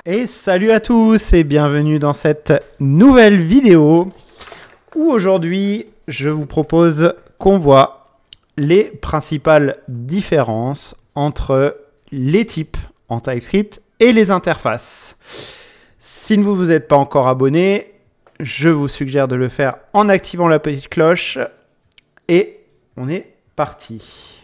Et salut à tous et bienvenue dans cette nouvelle vidéo où aujourd'hui je vous propose qu'on voit les principales différences entre les types en TypeScript et les interfaces. Si vous ne vous êtes pas encore abonné, je vous suggère de le faire en activant la petite cloche et on est parti.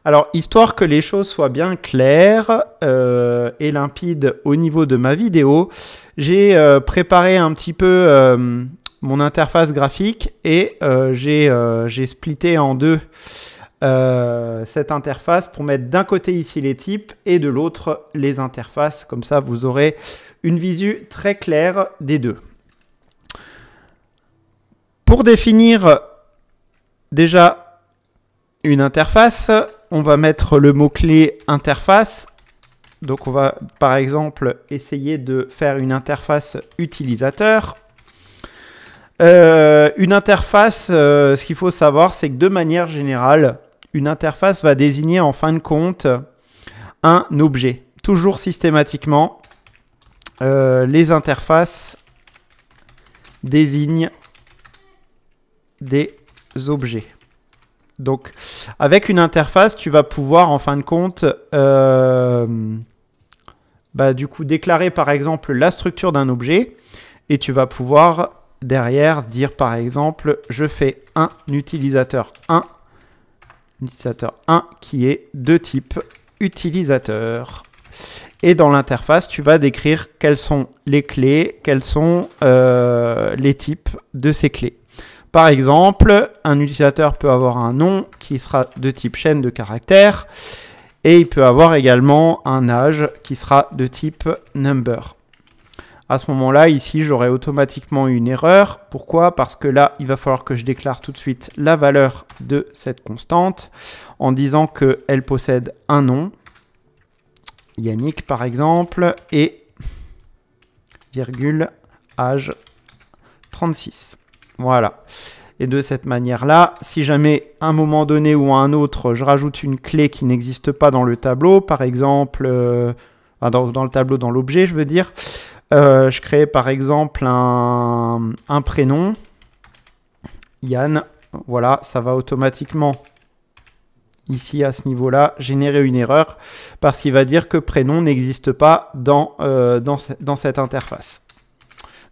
Alors, histoire que les choses soient bien claires et limpides au niveau de ma vidéo, j'ai préparé un petit peu mon interface graphique et j'ai splitté en deux cette interface pour mettre d'un côté ici les types et de l'autre les interfaces. Comme ça, vous aurez une visu très claire des deux. Pour définir déjà une interface, on va mettre le mot-clé interface. Donc, on va par exemple essayer de faire une interface utilisateur. Une interface, ce qu'il faut savoir, c'est que de manière générale, une interface va désigner en fin de compte un objet. Toujours systématiquement, les interfaces désignent des objets. Donc, avec une interface, tu vas pouvoir, en fin de compte, du coup, déclarer, par exemple, la structure d'un objet. Et tu vas pouvoir, derrière, dire, par exemple, je fais un utilisateur 1 qui est de type utilisateur. Et dans l'interface, tu vas décrire quelles sont les clés, quels sont les types de ces clés. Par exemple, un utilisateur peut avoir un nom qui sera de type chaîne de caractères et il peut avoir également un âge qui sera de type number. À ce moment-là, ici, j'aurai automatiquement une erreur. Pourquoi? Parce que là, il va falloir que je déclare tout de suite la valeur de cette constante en disant qu'elle possède un nom, Yannick par exemple, et virgule âge 36. Voilà. Et de cette manière-là, si jamais à un moment donné ou à un autre, je rajoute une clé qui n'existe pas dans le tableau, par exemple, dans le tableau, dans l'objet, je veux dire, je crée par exemple un prénom, Yann, voilà, ça va automatiquement, ici à ce niveau-là, générer une erreur parce qu'il va dire que prénom n'existe pas dans cette interface.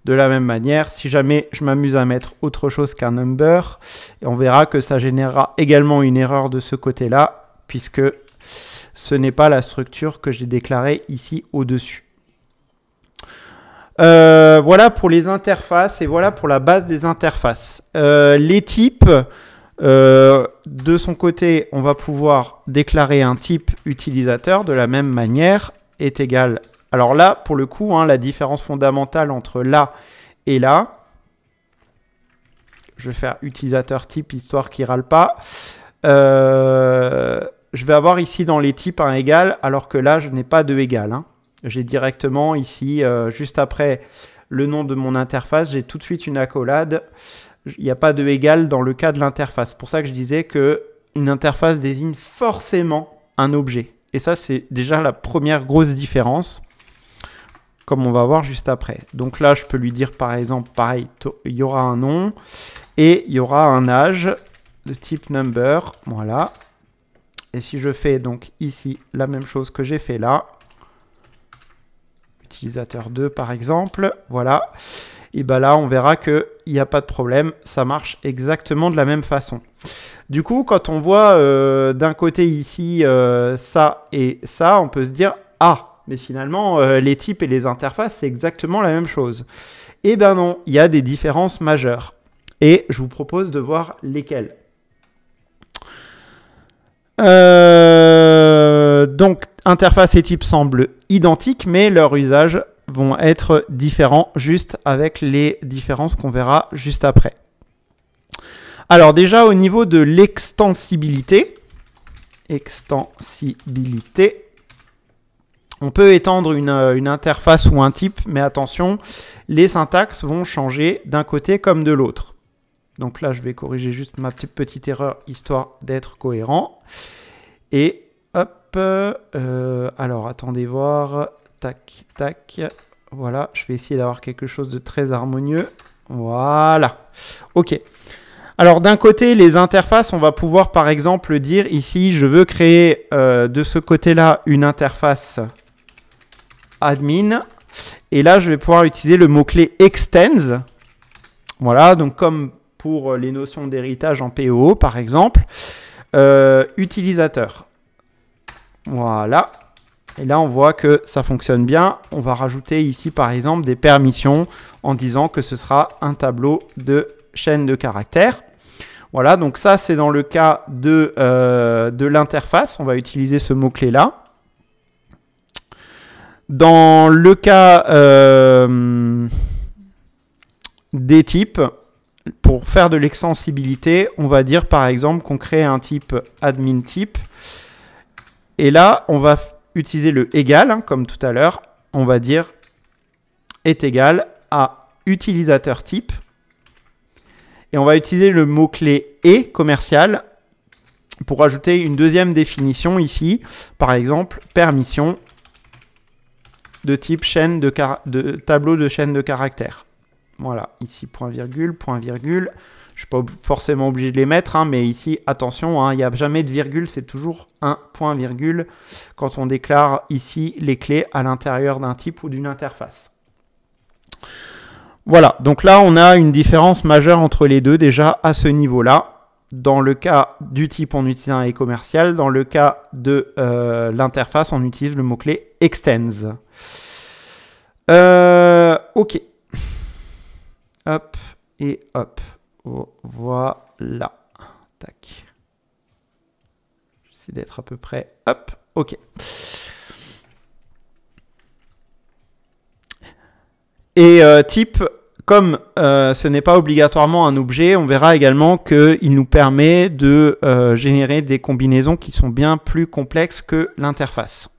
De la même manière, si jamais je m'amuse à mettre autre chose qu'un number, on verra que ça générera également une erreur de ce côté-là, puisque ce n'est pas la structure que j'ai déclarée ici au-dessus. Voilà pour les interfaces et voilà pour la base des interfaces. Les types, de son côté, on va pouvoir déclarer un type utilisateur de la même manière, est égal. Alors là, pour le coup, la différence fondamentale entre là et là, je vais faire utilisateur type, histoire qu'il ne râle pas. Je vais avoir ici dans les types un égal, alors que là, je n'ai pas de égal. J'ai directement ici, juste après le nom de mon interface, j'ai tout de suite une accolade. Il n'y a pas de égal dans le cas de l'interface. C'est pour ça que je disais qu'une interface désigne forcément un objet. Et ça, c'est déjà la première grosse différence, comme on va voir juste après. Donc là, je peux lui dire par exemple, pareil, il y aura un nom et il y aura un âge de type number. Voilà. Et si je fais donc ici la même chose que j'ai fait là, utilisateur 2 par exemple, voilà. Et bien là, on verra qu'il n'y a pas de problème, ça marche exactement de la même façon. Du coup, quand on voit d'un côté ici ça et ça, on peut se dire « Ah !» Mais finalement, les types et les interfaces, c'est exactement la même chose. Eh bien non, il y a des différences majeures. Et je vous propose de voir lesquelles. Donc, interface et type semblent identiques, mais leurs usages vont être différents, juste avec les différences qu'on verra juste après. Alors déjà, au niveau de l'extensibilité, on peut étendre une interface ou un type, mais attention, les syntaxes vont changer d'un côté comme de l'autre. Donc là, je vais corriger juste ma petite erreur, histoire d'être cohérent. Et hop, alors attendez voir, tac, tac. Voilà, je vais essayer d'avoir quelque chose de très harmonieux. Voilà. OK. Alors d'un côté, les interfaces, on va pouvoir par exemple dire ici, je veux créer de ce côté-là une interface admin. Et là, je vais pouvoir utiliser le mot-clé extends. Voilà, donc comme pour les notions d'héritage en POO par exemple. Utilisateur. Voilà. Et là, on voit que ça fonctionne bien. On va rajouter ici, par exemple, des permissions en disant que ce sera un tableau de chaîne de caractères. Voilà, donc ça, c'est dans le cas de l'interface. On va utiliser ce mot-clé-là. Dans le cas des types, pour faire de l'extensibilité, on va dire, par exemple, qu'on crée un type admin type. Et là, on va utiliser le égal, hein, comme tout à l'heure. On va dire est égal à utilisateur type. Et on va utiliser le mot-clé et commercial pour ajouter une deuxième définition ici. Par exemple, permission de type chaîne de tableau de chaîne de caractères. Voilà, ici point virgule, point virgule. Je ne suis pas forcément obligé de les mettre, hein, mais ici, attention, hein, il n'y a jamais de virgule, c'est toujours un point virgule quand on déclare ici les clés à l'intérieur d'un type ou d'une interface. Voilà, donc là, on a une différence majeure entre les deux déjà à ce niveau-là. Dans le cas du type, on utilise un et commercial. Dans le cas de l'interface, on utilise le mot-clé extends. OK. Hop et hop. Voilà. Tac. J'essaie d'être à peu près. Hop. OK. Et type, comme ce n'est pas obligatoirement un objet, on verra également qu'il nous permet de générer des combinaisons qui sont bien plus complexes que l'interface.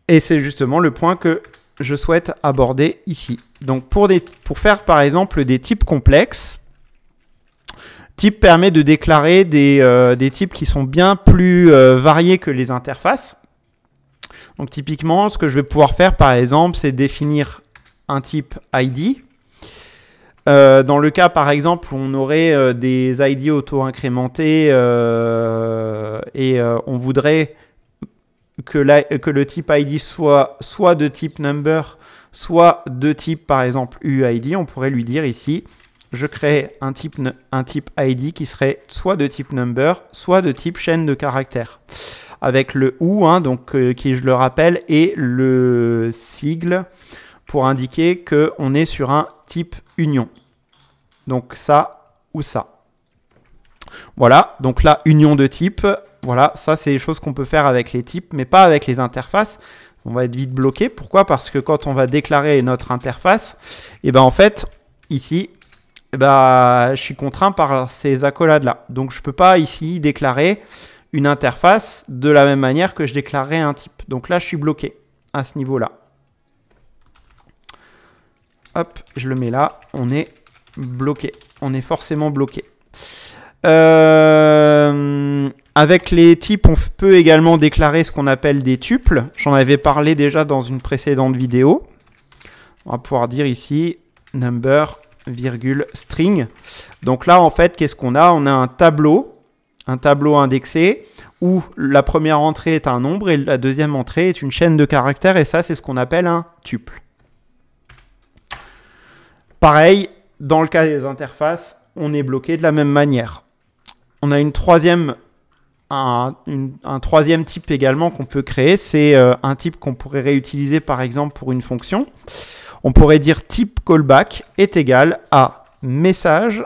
Et c'est justement le point que je souhaite aborder ici. Donc pour faire par exemple des types complexes, type permet de déclarer des types qui sont bien plus variés que les interfaces. Donc typiquement, ce que je vais pouvoir faire par exemple, c'est définir un type ID. Dans le cas par exemple où on aurait des ID auto-incrémentés et on voudrait que le type ID soit de type number, soit de type par exemple UID, on pourrait lui dire ici, je crée un type ID qui serait soit de type number, soit de type chaîne de caractères. Avec le OU, hein, donc, qui je le rappelle, est le sigle pour indiquer qu'on est sur un type union. Donc ça ou ça. Voilà, donc là, union de type. Voilà, ça c'est des choses qu'on peut faire avec les types, mais pas avec les interfaces. On va être vite bloqué. Pourquoi? Parce que quand on va déclarer notre interface, et ben en fait, ici, je suis contraint par ces accolades-là. Donc je ne peux pas ici déclarer une interface de la même manière que je déclarerais un type. Donc là, je suis bloqué à ce niveau-là. Hop, je le mets là. On est bloqué. On est forcément bloqué. Avec les types, on peut également déclarer ce qu'on appelle des tuples. J'en avais parlé déjà dans une précédente vidéo. On va pouvoir dire ici number, virgule, string. Donc là, en fait, qu'est-ce qu'on a? On a un tableau indexé où la première entrée est un nombre et la deuxième entrée est une chaîne de caractères. Et ça, c'est ce qu'on appelle un tuple. Pareil, dans le cas des interfaces, on est bloqué de la même manière. On a un troisième type également qu'on peut créer. C'est un type qu'on pourrait réutiliser par exemple pour une fonction. On pourrait dire type callback est égal à message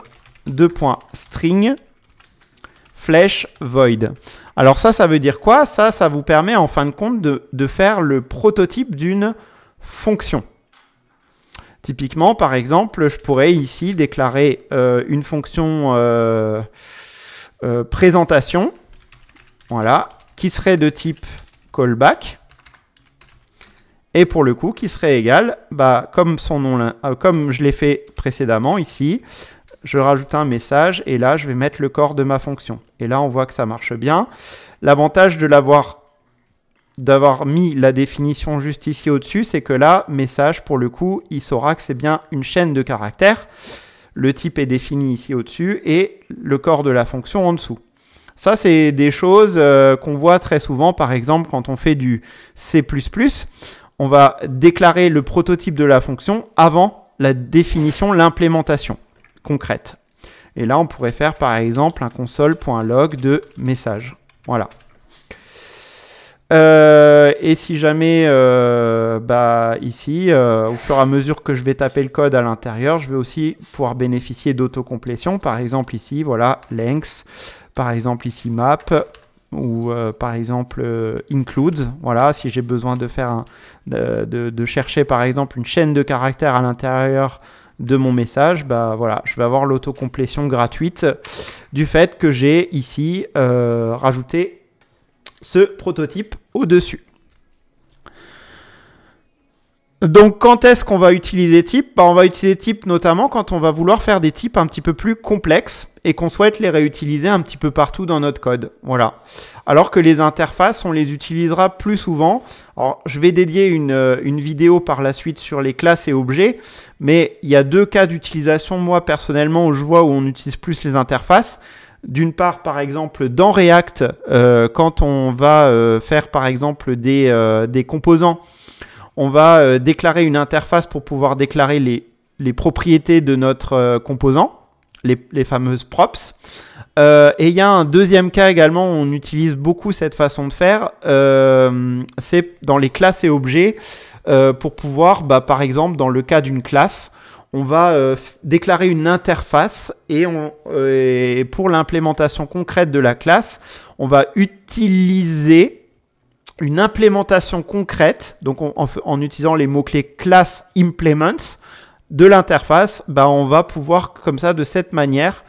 :string flèche void. Alors ça veut dire quoi? Ça vous permet en fin de compte de faire le prototype d'une fonction. Typiquement, par exemple, je pourrais ici déclarer une fonction présentation, voilà, qui serait de type callback, et pour le coup, qui serait égal, comme je l'ai fait précédemment ici, je rajoute un message, et là, je vais mettre le corps de ma fonction. Et là, on voit que ça marche bien. L'avantage de l'avoir d'avoir mis la définition juste ici au-dessus, c'est que là, message, pour le coup, il saura que c'est bien une chaîne de caractères. Le type est défini ici au-dessus et le corps de la fonction en dessous. Ça, c'est des choses qu'on voit très souvent, par exemple, quand on fait du C++, on va déclarer le prototype de la fonction avant la définition, l'implémentation concrète. Et là, on pourrait faire, par exemple, un console.log de message. Voilà. Et si jamais, ici, au fur et à mesure que je vais taper le code à l'intérieur, je vais aussi pouvoir bénéficier d'autocomplétion. Par exemple, ici, voilà, length. Par exemple, ici, map. Ou par exemple, include. Voilà, si j'ai besoin de faire de chercher, par exemple, une chaîne de caractères à l'intérieur de mon message, voilà, je vais avoir l'autocomplétion gratuite du fait que j'ai ici rajouté ce prototype au-dessus. Donc, quand est-ce qu'on va utiliser type? On va utiliser type notamment quand on va vouloir faire des types un petit peu plus complexes et qu'on souhaite les réutiliser un petit peu partout dans notre code. Voilà. Alors que les interfaces, on les utilisera plus souvent. Alors, je vais dédier une vidéo par la suite sur les classes et objets, mais il y a deux cas d'utilisation, moi, personnellement, où je vois où on utilise plus les interfaces. D'une part, par exemple, dans React, quand on va faire, par exemple, des composants, on va déclarer une interface pour pouvoir déclarer les propriétés de notre composant, les fameuses props. Et il y a un deuxième cas également où on utilise beaucoup cette façon de faire, c'est dans les classes et objets, pour pouvoir, par exemple, dans le cas d'une classe, on va déclarer une interface et pour l'implémentation concrète de la classe, on va utiliser une implémentation concrète, donc en utilisant les mots-clés class implements de l'interface, on va pouvoir comme ça, de cette manière,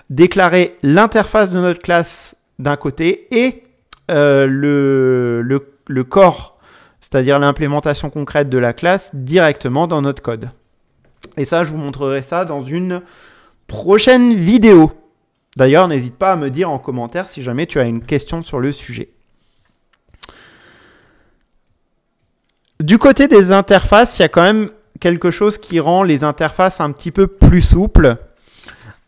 déclarer l'interface de notre classe d'un côté et le corps, c'est-à-dire l'implémentation concrète de la classe directement dans notre code. Et ça, je vous montrerai ça dans une prochaine vidéo. D'ailleurs, n'hésite pas à me dire en commentaire si jamais tu as une question sur le sujet. Du côté des interfaces, il y a quand même quelque chose qui rend les interfaces un petit peu plus souples.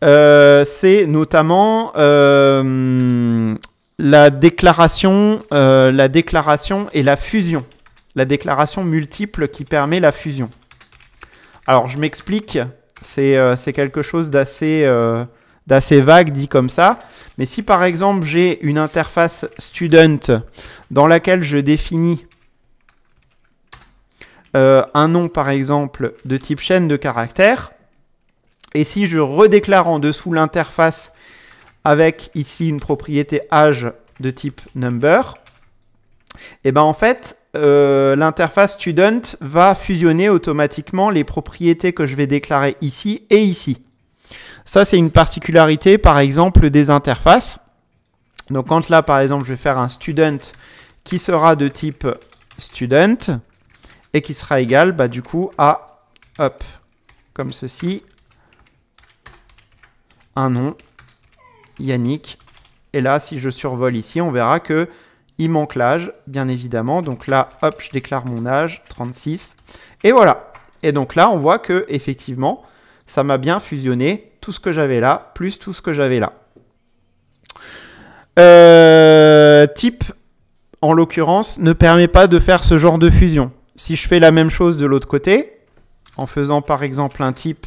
C'est notamment la déclaration et la fusion. La déclaration multiple qui permet la fusion. Alors, je m'explique. C'est quelque chose d'assez vague dit comme ça. Mais si par exemple, j'ai une interface student dans laquelle je définis un nom, par exemple, de type chaîne de caractères. Et si je redéclare en dessous l'interface avec ici une propriété âge de type number, et en fait, l'interface student va fusionner automatiquement les propriétés que je vais déclarer ici et ici. Ça, c'est une particularité, par exemple, des interfaces. Donc, quand là, par exemple, je vais faire un student qui sera de type student, et qui sera égal, du coup, à, hop, comme ceci, un nom, Yannick. Et là, si je survole ici, on verra que il manque l'âge, bien évidemment. Donc là, hop, je déclare mon âge, 36. Et voilà. Et donc là, on voit que effectivement, ça m'a bien fusionné tout ce que j'avais là, plus tout ce que j'avais là. Type, en l'occurrence, ne permet pas de faire ce genre de fusion. Si je fais la même chose de l'autre côté, en faisant par exemple un type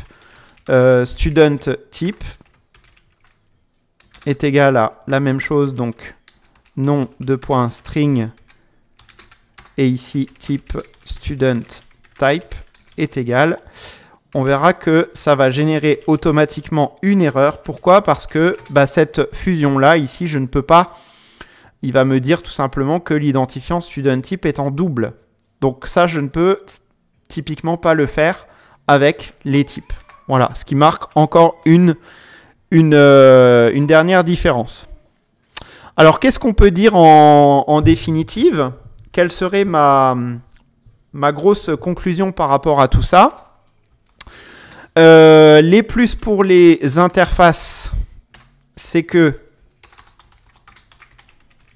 student type est égal à la même chose, donc nom de string et ici type student type est égal. On verra que ça va générer automatiquement une erreur. Pourquoi? Parce que cette fusion-là, ici, je ne peux pas. Il va me dire tout simplement que l'identifiant student type est en double. Donc ça, je ne peux typiquement pas le faire avec les types. Voilà, ce qui marque encore une dernière différence. Alors, qu'est-ce qu'on peut dire en définitive? Quelle serait ma grosse conclusion par rapport à tout ça? Les plus pour les interfaces, c'est que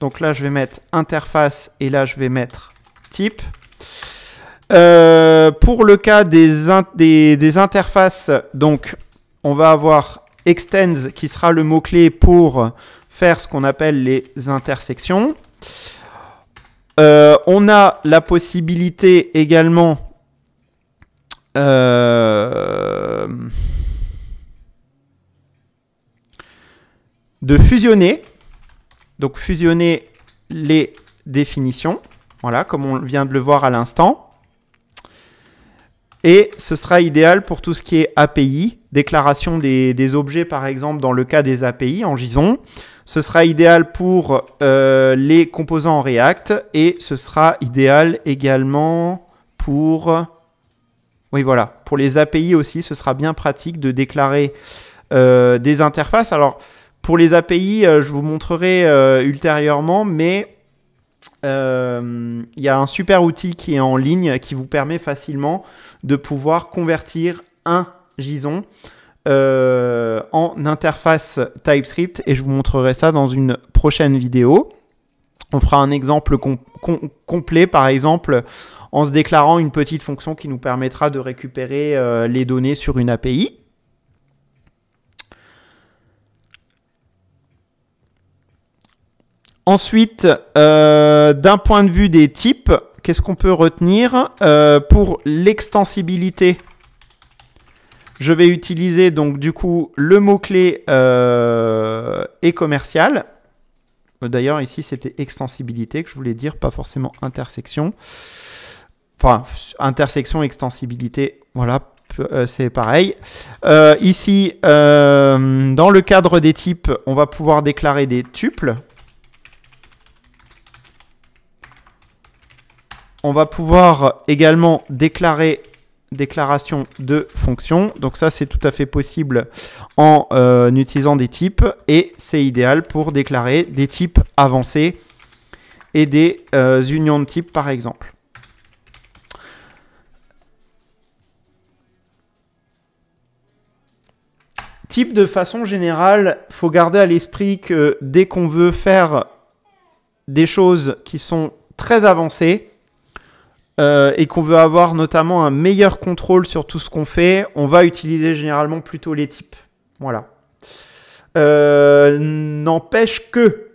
Donc là, je vais mettre interface et là, je vais mettre type. Pour le cas des interfaces, donc on va avoir extends qui sera le mot-clé pour faire ce qu'on appelle les intersections. On a la possibilité également de fusionner. Donc fusionner les définitions. Voilà, comme on vient de le voir à l'instant. Et ce sera idéal pour tout ce qui est API, déclaration des objets par exemple dans le cas des API en JSON. Ce sera idéal pour les composants en React et ce sera idéal également pour... Oui voilà, pour les API aussi, ce sera bien pratique de déclarer des interfaces. Alors pour les API, je vous montrerai ultérieurement, mais... il y a un super outil qui est en ligne qui vous permet facilement de pouvoir convertir un JSON en interface TypeScript et je vous montrerai ça dans une prochaine vidéo. On fera un exemple complet par exemple en se déclarant une petite fonction qui nous permettra de récupérer les données sur une API. Ensuite, d'un point de vue des types, qu'est-ce qu'on peut retenir? Pour l'extensibilité, je vais utiliser donc du coup le mot-clé et commercial. D'ailleurs, ici, c'était extensibilité que je voulais dire, pas forcément intersection. Enfin, intersection, extensibilité, voilà, c'est pareil. Ici, dans le cadre des types, on va pouvoir déclarer des tuples. On va pouvoir également déclarer déclaration de fonction. Donc ça, c'est tout à fait possible en utilisant des types. Et c'est idéal pour déclarer des types avancés et des unions de types, par exemple. Type de façon générale, il faut garder à l'esprit que dès qu'on veut faire des choses qui sont très avancées, et qu'on veut avoir notamment un meilleur contrôle sur tout ce qu'on fait, on va utiliser généralement plutôt les types. Voilà. N'empêche que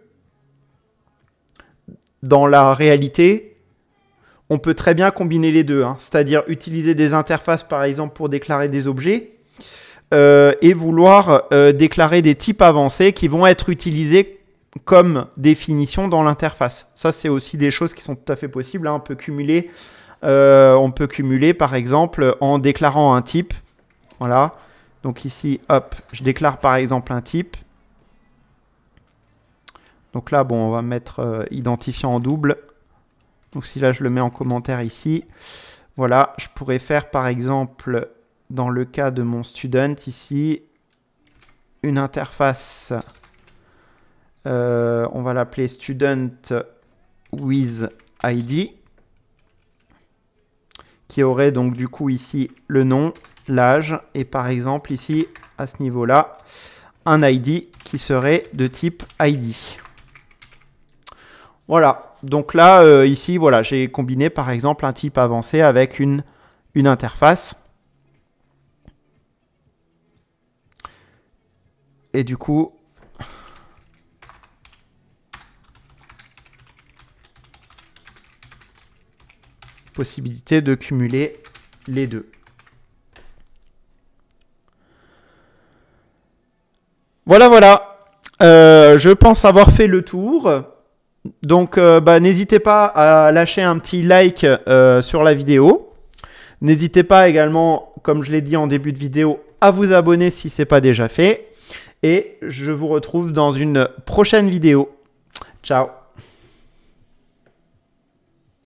dans la réalité, on peut très bien combiner les deux, hein. C'est-à-dire utiliser des interfaces par exemple pour déclarer des objets et vouloir déclarer des types avancés qui vont être utilisés comme définition dans l'interface. Ça, c'est aussi des choses qui sont tout à fait possibles, hein. On peut cumuler par exemple en déclarant un type. Voilà. Donc ici, hop, je déclare par exemple un type. Donc là, bon, on va mettre identifiant en double. Donc si là, je le mets en commentaire ici. Voilà, je pourrais faire par exemple, dans le cas de mon student ici, une interface. On va l'appeler student with ID. Qui aurait donc du coup ici le nom, l'âge et par exemple ici à ce niveau-là un ID qui serait de type ID. Voilà, donc là ici voilà, j'ai combiné par exemple un type avancé avec une interface. Et du coup possibilité de cumuler les deux. Voilà, voilà. Je pense avoir fait le tour. Donc, n'hésitez pas à lâcher un petit like sur la vidéo. N'hésitez pas également, comme je l'ai dit en début de vidéo, à vous abonner si ce n'est pas déjà fait. Et je vous retrouve dans une prochaine vidéo. Ciao.